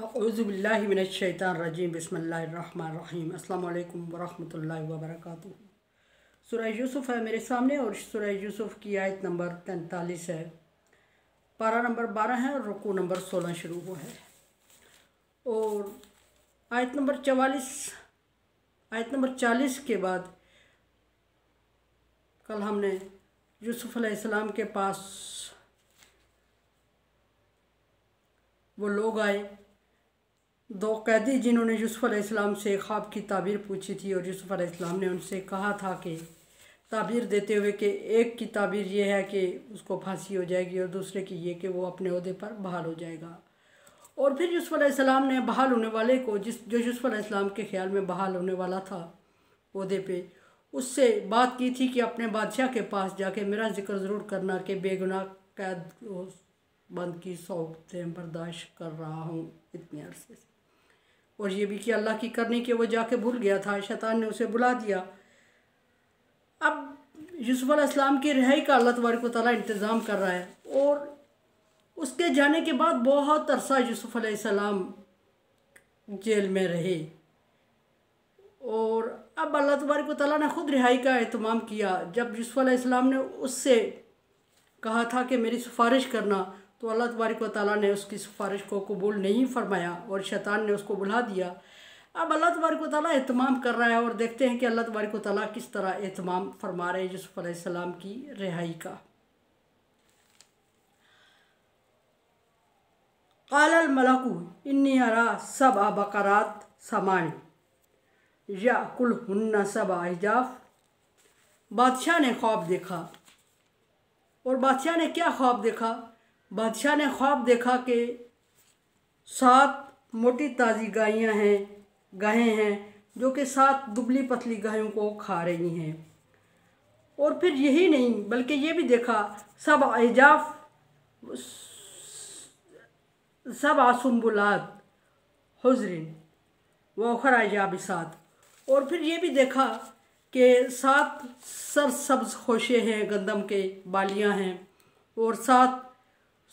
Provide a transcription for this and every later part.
औज़ुबिल्लाहि मिनश्शैतानिर्रजीम बिस्मिल्लाहिर्रहमानिर्रहीम अस्सलामु अलैकुम वरहमतुल्लाहि वबरकातुहू। सूरह यूसुफ है मेरे सामने और सूरह यूसुफ की आयत नंबर 43 है, पारा नंबर 12 है और रुकू नंबर 16 शुरू हुआ है। और आयत नंबर 40 के बाद कल हमने यूसुफ अलैहिस्सलाम के पास वो लोग आए, दो कैदी जिन्होंने यूसुफ अलैहिस्सलाम से ख्वाब की ताबीर पूछी थी, और यूसुफ अलैहिस्सलाम ने उनसे कहा था कि ताबीर देते हुए कि एक की ताबीर ये है कि उसको फांसी हो जाएगी और दूसरे की ये कि वो अपने ओहदे पर बहाल हो जाएगा। और फिर यूसुफ अलैहिस्सलाम ने बहाल होने वाले को जो यूसुफ अलैहिस्सलाम के ख्याल में बहाल होने वाला था ओहदे पे, उससे बात की थी कि अपने बादशाह के पास जाके मेरा जिक्र ज़रूर करना कि बेगुनाह कैद बंद की सौबतें बर्दाश्त कर रहा हूँ इतने अरसे से। और ये भी कि अल्लाह की करनी कि वो जाके भूल गया था, शैतान ने उसे बुला दिया। अब यूसुफ अलैहिस्सलाम की रिहाई का अल्लाह तबारक व तआला इंतज़ाम कर रहा है, और उसके जाने के बाद बहुत अरसा यूसुफ अलैहिस्सलाम जेल में रहे। और अब अल्लाह तबारक व तआला ने ख़ुद रिहाई का एहतमाम किया। जब यूसुफ अलैहिस्सलाम ने उससे कहा था कि मेरी सिफारिश करना, तो अल्लाह तबारक व तआला ने उसकी सिफारिश को कबूल नहीं फरमाया और शैतान ने उसको बुला दिया। अब अल्लाह तबारक व तआला एहतमाम कर रहा है, और देखते हैं कि अल्लाह तबारक व तआला किस तरह एहतमाम फरमा रहे हैं यूसुफ अलैहिस्सलाम की रिहाई का। क़ालल मलकु इन्नी अरा सबअ बक़रात समान याकुलहुन्ना सबअ इजाफ। बादशाह ने ख्वाब देखा। और बादशाह ने क्या ख्वाब देखा? बादशाह ने ख्वाब देखा कि 7 मोटी ताज़ी गायें हैं जो कि 7 दुबली पतली गायों को खा रही हैं। और फिर यही नहीं बल्कि ये भी देखा सब इजाफ, सब आसुम्बुलात हुज़रिन व उखरा याबिसात। और फिर ये भी देखा कि 7 सरसब्ज़ खोशे हैं, गंदम के बालियाँ हैं, और 7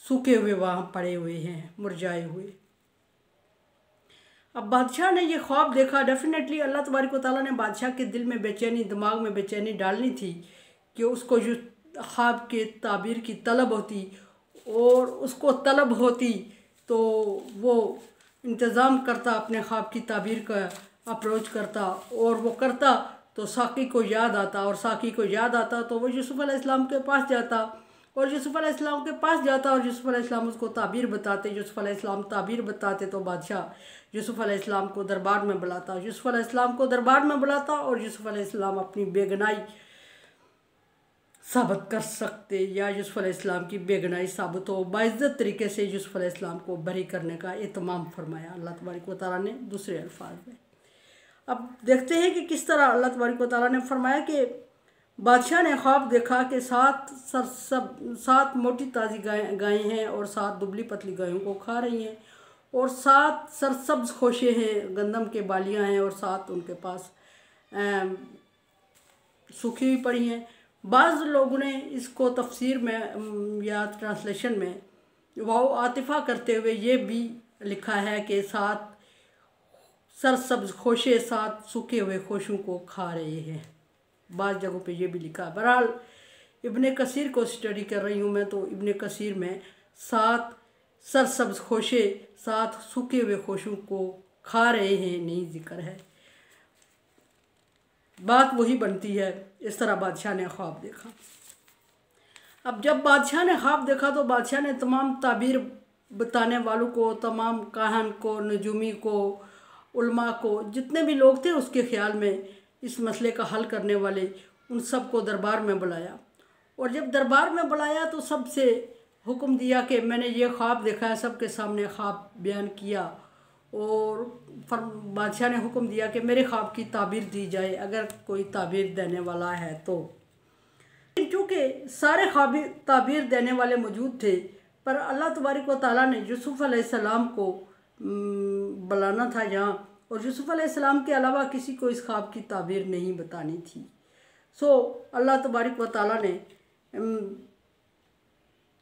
सूखे हुए वहाँ पड़े हुए हैं, मुरझाए हुए। अब बादशाह ने ये ख्वाब देखा। डेफिनेटली अल्लाह तबारक व तआला ने बादशाह के दिल में बेचैनी, दिमाग में बेचैनी डालनी थी कि उसको जो ख्वाब के ताबीर की तलब होती, और उसको तलब होती तो वो इंतज़ाम करता, अपने ख्वाब की ताबीर का अप्रोच करता, और वो करता तो साकी को याद आता, और साकी को याद आता तो वो यूसुफ अलैहिस्सलाम के पास जाता, और यूसुफ अलैहिस्सलाम के पास जाता, और यूसुफ अलैहिस्सलाम उसको ताबीर बताते। यूसुफ अलैहिस्सलाम ताबीर बताते तो बादशाह यूसुफ अलैहिस्सलाम को दरबार में बुलाता। यूसुफ अलैहिस्सलाम को दरबार में बुलाता और यूसुफ अलैहिस्सलाम अपनी बेगनाई साबित कर सकते, या यूसुफ अलैहिस्सलाम की बेगनाई साबित हो, बाइज़्ज़त तरीके से यूसुफ अलैहिस्सलाम को बरी करने का एहतमाम फरमाया अल्लाह तबारक व तआला ने दूसरे अल्फाज में। अब देखते हैं कि किस तरह अल्लाह तबारक व तआला ने फरमाया कि बादशाह ने ख्वाब देखा कि 7 मोटी ताज़ी गायें हैं और 7 दुबली पतली गायों को खा रही हैं, और 7 सरसब्ज़ खोशे हैं, गंदम के बालियाँ हैं, और 7 उनके पास सूखी हुई पड़ी हैं। बाज़ लोगों ने इसको तफसीर में या ट्रांसलेशन में वाव आतिफ़ा करते हुए ये भी लिखा है कि 7 सरसब्ज़ खोशे 7 सूखे हुए खोशों को खा रहे हैं। बाज़ जगहों पे ये भी लिखा है। बहरहाल इब्ने कसीर को स्टडी कर रही हूँ मैं, तो इब्ने कसीर में 7 सरसब्ज़ खोशे 7 सूखे हुए खोशों को खा रहे हैं नहीं जिक्र है। बात वही बनती है। इस तरह बादशाह ने ख्वाब देखा। अब जब बादशाह ने ख्वाब देखा तो बादशाह ने तमाम ताबीर बताने वालों को, तमाम काहन को, नजूमी को, उलमा को, जितने भी लोग थे उसके ख्याल में इस मसले का हल करने वाले, उन सब को दरबार में बुलाया। और जब दरबार में बुलाया तो सबसे हुक्म दिया कि मैंने ये ख्वाब देखा है, सबके सामने ख्वाब बयान किया। और बादशाह ने हुक्म दिया कि मेरे ख्वाब की ताबीर दी जाए अगर कोई ताबीर देने वाला है तो। चूँकि सारे ख्वाब ताबीर देने वाले मौजूद थे, पर अल्लाह तबारक व तआला ने यूसुफ अलैहिस्सलाम को बुलाना था यहाँ, और यूसुफ अलैहिस्सलाम के अलावा किसी को इस ख्वाब की ताबीर नहीं बतानी थी। सो अल्लाह तबारक व तआला ने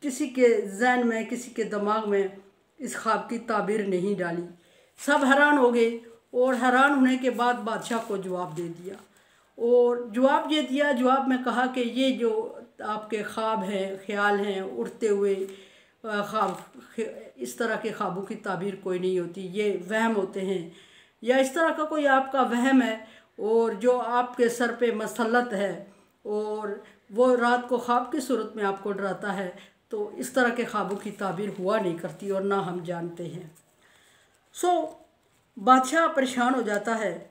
किसी के जहन में, किसी के दिमाग में इस ख्वाब की ताबीर नहीं डाली। सब हैरान हो गए और हैरान होने के बाद बादशाह को जवाब दे दिया और जवाब ये दिया। जवाब में कहा कि ये जो आपके ख्वाब हैं, ख्याल हैं, उड़ते हुए ख्वाब, इस तरह के ख्वाबों की ताबीर कोई नहीं होती, ये वहम होते हैं या इस तरह का कोई आपका वहम है और जो आपके सर पे मसलत है और वो रात को ख्वाब की सूरत में आपको डराता है, तो इस तरह के ख्वाबों की ताबीर हुआ नहीं करती और ना हम जानते हैं। बादशाह परेशान हो जाता है।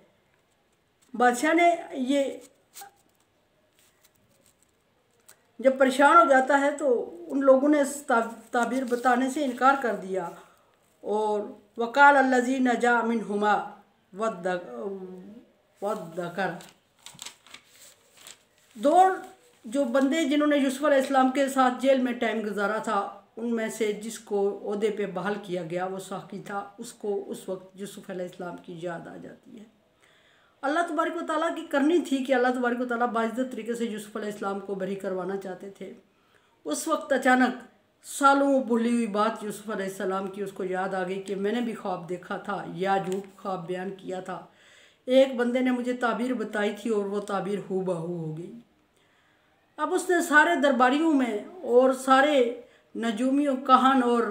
बादशाह ने ये जब परेशान हो जाता है तो उन लोगों ने ताबीर बताने से इनकार कर दिया और वकाल अल्लज़ी नजा मिनहुमा वद्दकर, दो जो बंदे जिन्होंने यूसुफ अलैहिस्सलाम के साथ जेल में टाइम गुजारा था, उनमें से जिसको ओहदे पे बहाल किया गया वो साकी था, उसको उस वक्त यूसुफ अलैहिस्सलाम की याद आ जाती है। अल्लाह तबारक व तआला की करनी थी कि अल्लाह तबारक व तआला बाइज़्ज़त तरीके से यूसुफ अलैहिस्सलाम को बरी करवाना चाहते थे। उस वक्त अचानक सालों भूली हुई बात यूसुफ अलैहिस्सलाम की उसको याद आ गई कि मैंने भी ख्वाब देखा था या झूठ ख्वाब बयान किया था। एक बंदे ने मुझे ताबीर बताई थी और वो ताबीर हूबहू हो गई। अब उसने सारे दरबारियों में और सारे नजूमियों, कहान और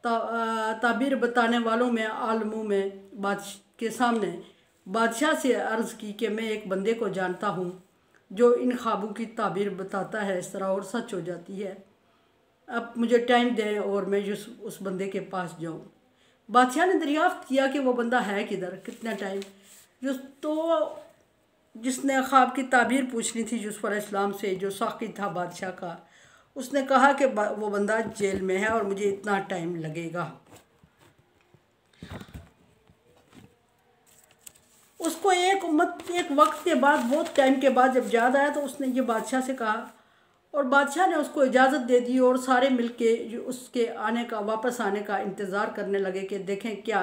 ताबीर बताने वालों में, आलमों में बादशाह के सामने बादशाह से अर्ज़ की कि मैं एक बंदे को जानता हूँ जो इन ख्वाबों की ताबीर बताता है इस तरह और सच हो जाती है। अब मुझे टाइम दें और मैं उस बंदे के पास जाऊँ। बादशाह ने दरियाफ्त किया कि वो बंदा है किधर, कितना टाइम। जिसने ख्वाब की ताबीर पूछनी थी यूसुफ अलैहिस्सलाम से, जो साकी था बादशाह का, उसने कहा कि वो बंदा जेल में है और मुझे इतना टाइम लगेगा। उसको एक वक्त के बाद, बहुत टाइम के बाद जब याद आया तो उसने ये बादशाह से कहा और बादशाह ने उसको इजाज़त दे दी और सारे मिलके उसके आने का, वापस आने का इंतज़ार करने लगे कि देखें क्या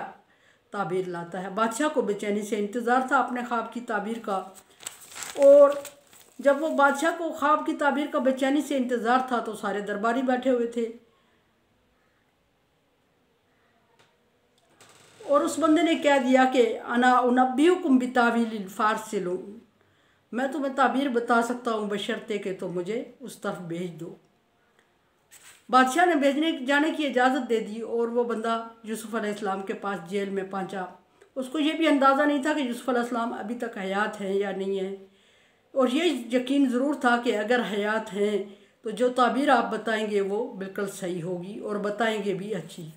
ताबीर लाता है। बादशाह को बेचैनी से इंतज़ार था अपने ख्वाब की ताबीर का और जब वो बादशाह को ख्वाब की ताबीर का बेचैनी से इंतज़ार था तो सारे दरबारी बैठे हुए थे और उस बंदे ने कह दिया कि अना उनब्बिउकुम बितावीलिल फारसिलून, मैं तुम्हें ताबीर बता सकता हूँ बशर्ते कि तो मुझे उस तरफ भेज दो। बादशाह ने भेजने जाने की इजाज़त दे दी और वो बंदा यूसुफ अलैहिस्सलाम के पास जेल में पहुँचा। उसको ये भी अंदाज़ा नहीं था कि यूसुफ अलैहिस्सलाम अभी तक हयात हैं या नहीं है और ये यकीन ज़रूर था कि अगर हयात हैं तो जो ताबीर आप बताएंगे वो बिल्कुल सही होगी और बताएंगे भी अच्छी।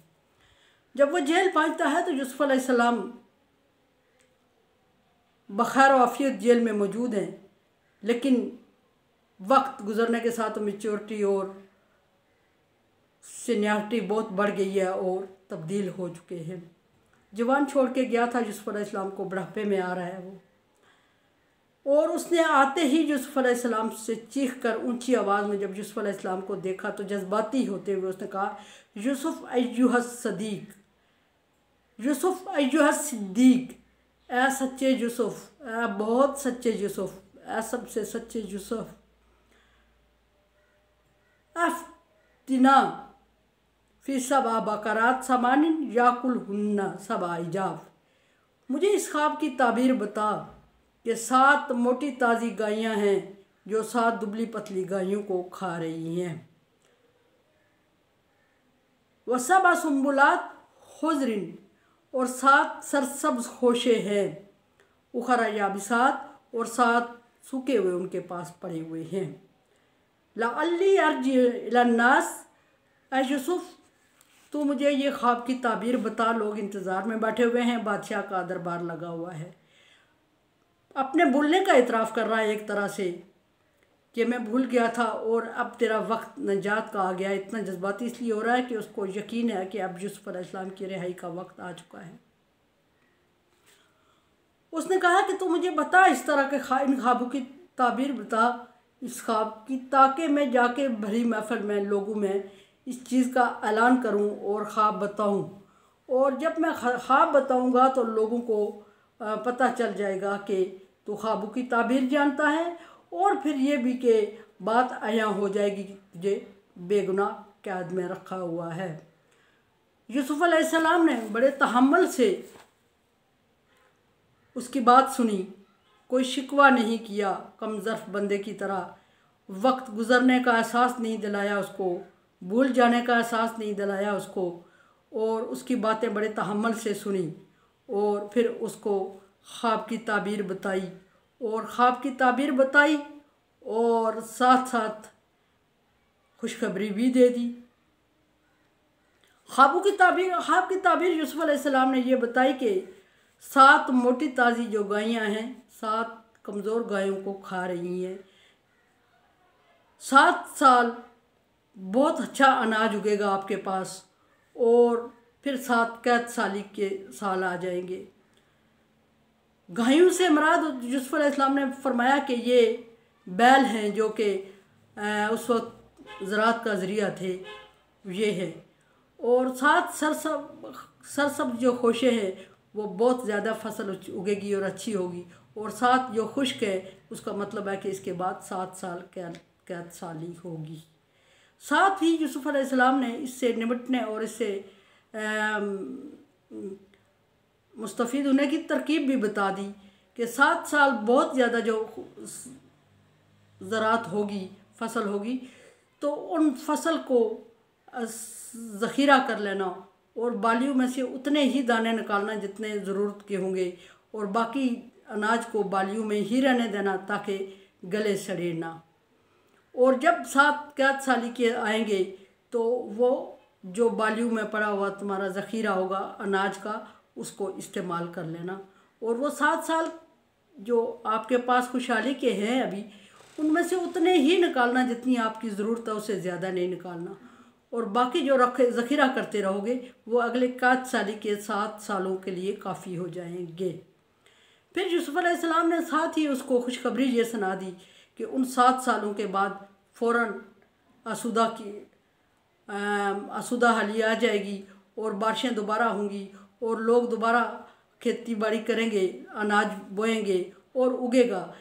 जब वो जेल पहुँचता है तो यूसुफ अलैहिस्सलाम बखैर आफियत जेल में मौजूद हैं, लेकिन वक्त गुज़रने के साथ मैच्योरिटी और सीनियरिटी बहुत बढ़ गई है और तब्दील हो चुके हैं। जवान छोड़ के गया था यूसुफ अलैहिस्सलाम को, बुढ़ापे में आ रहा है वो, और उसने आते ही यूसुफ अलैहिस्सलाम से चीख कर ऊंची आवाज़ में जब यूसुफ अलैहिस्सलाम को देखा तो जज्बाती होते हुए उसने कहा, यूसुफ अय्युहस सदीक, यूसुफ अय्युहस सिद्दीक, ए सच्चे यूसुफ, ए बहुत सच्चे यूसुफ, ए सबसे सच्चे यूसुफ, अफ्तिना फी सबा बकरात समानिन याकुल हुन्ना सबा इजाफ, मुझे इस ख्वाब की ताबीर बता कि 7 मोटी ताज़ी गायें हैं जो 7 दुबली पतली गायों को खा रही हैं। व सबा सुम्बुलात खुजरिन, और 7 सरसब्ज खोशे हैं, उखरा याबिसात, और 7 सूखे हुए उनके पास पड़े हुए हैं। लअल्ली अर्जी इलन्नास, ऐ यूसुफ तो मुझे ये ख्वाब की ताबीर बता, लोग इंतज़ार में बैठे हुए हैं, बादशाह का दरबार लगा हुआ है। अपने भूलने का इतराफ़ कर रहा है एक तरह से कि मैं भूल गया था और अब तेरा वक्त नजात का आ गया। इतना जज्बाती इसलिए हो रहा है कि उसको यकीन है कि अब यूसुफ अलैहिस्सलाम की रिहाई का वक्त आ चुका है। उसने कहा कि तू मुझे बता इस तरह के इन ख्वाबों की ताबीर बता, इस ख्वाब की, ताकि मैं जाके भरी महफिल में लोगों में इस चीज़ का ऐलान करूं और ख्वाब बताऊं, और जब मैं ख्वाब बताऊंगा तो लोगों को पता चल जाएगा कि तू ख्वाबों की ताबीर जानता है, और फिर ये भी कि बात आया हो जाएगी कि तुझे बेगुनाह कैद में रखा हुआ है। यूसुफ अलैहिस्सलाम ने बड़े तहम्मुल से उसकी बात सुनी, कोई शिकवा नहीं किया, कमज़र्फ बंदे की तरह। वक्त गुज़रने का एहसास नहीं दिलाया उसको, भूल जाने का एहसास नहीं दिलाया उसको, और उसकी बातें बड़े तहम्मुल से सुनी। और फिर उसको ख्वाब की ताबीर बताई, और ख्वाब की ताबीर बताई और साथ साथ खुशखबरी भी दे दी। ख्वाब की ताबीर यूसुफ अलैहिस्सलाम ने ये बताई कि 7 मोटी ताज़ी जो गायें हैं 7 कमज़ोर गायों को खा रही हैं। 7 साल बहुत अच्छा अनाज उगेगा आपके पास, और फिर 7 कैद साली के साल आ जाएंगे। गायों से मुराद यूसुफ अलैहिस्सलाम ने फरमाया कि ये बैल हैं जो कि उस वक्त ज़राअत का ज़रिया थे, ये है। और 7 सरसब्ज़ जो खोशे हैं वो बहुत ज़्यादा फसल उगेगी और अच्छी होगी। और 7 जो खुश्क है उसका मतलब है कि इसके बाद 7 साल कैद साली होगी। साथ ही यूसुफ अलैहिस्सलाम ने इससे निपटने और इससे मुस्तफ़ीद होने की तरकीब भी बता दी कि 7 साल बहुत ज़्यादा जो ज़राअत होगी, फसल होगी, तो उन फसल को ज़ख़ीरा कर लेना और बालियों में से उतने ही दाने निकालना जितने ज़रूरत के होंगे, और बाकी अनाज को बालियों में ही रहने देना ताकि गले सड़े ना। और जब 7 कैद साली के आएंगे तो वो जो बालियों में पड़ा हुआ तुम्हारा ज़ख़ीरा होगा अनाज का, उसको इस्तेमाल कर लेना। और वो 7 साल जो आपके पास खुशहाली के हैं अभी, उनमें से उतने ही निकालना जितनी आपकी ज़रूरत है, उससे ज़्यादा नहीं निकालना। और बाकी जो रखे ज़ख़ीरा करते रहोगे वो अगले कैद साली के 7 सालों के लिए काफ़ी हो जाएंगे। फिर यूसुफ अलैहिस्सलाम ने साथ ही उसको खुशखबरी ये सुना दी कि उन 7 सालों के बाद फ़ौरन आसूदा हाली आ जाएगी और बारिशें दोबारा होंगी और लोग दोबारा खेती बाड़ी करेंगे, अनाज बोएंगे और उगेगा।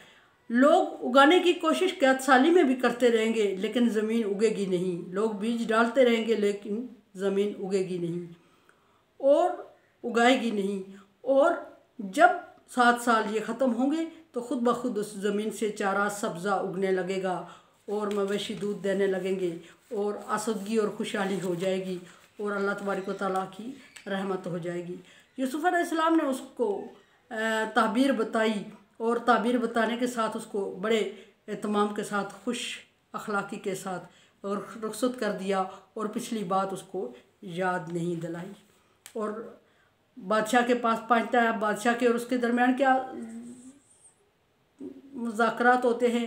लोग उगाने की कोशिश कैद साली में भी करते रहेंगे लेकिन ज़मीन उगेगी नहीं। लोग बीज डालते रहेंगे लेकिन ज़मीन उगेगी नहीं और उगाएगी नहीं। और जब 7 साल ये ख़त्म होंगे तो ख़ुद ब खुद उस ज़मीन से चारा सब्ज़ा उगने लगेगा और मवेशी दूध देने लगेंगे और आसूदगी और खुशहाली हो जाएगी और अल्लाह तबारक व तआला की रहमत हो जाएगी। यूसुफ अलैहिस्सलाम ने उसको ताबीर बताई और ताबीर बताने के साथ उसको बड़े एहतमाम के साथ खुश अखलाक़ी के साथ और रुखसत कर दिया और पिछली बात उसको याद नहीं दिलाई। और बादशाह के पास पहुंचता है। बादशाह के और उसके दरमियान क्या मुज़ाकरात होते हैं,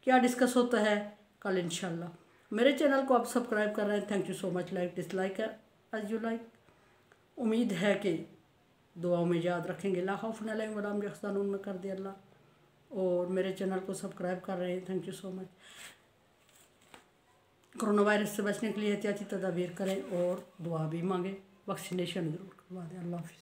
क्या डिस्कस होता है, कल इंशाल्लाह। मेरे चैनल को आप सब्सक्राइब कर रहे हैं, thank you so much. Like dislike as you like. उम्मीद है कि दुआओं में याद रखेंगे। ला खौफुन अलैहिम वला हुम यहज़नून में कर दे अल्लाह। और मेरे चैनल को सब्सक्राइब कर रहे हैं, thank you so much. Corona virus से बचने के लिए एहतियाती तदाबीर करें और दुआ भी मांगें। वैक्सीनेशन ज़रूर करवा दें। अल्लाह हाफ़िज़।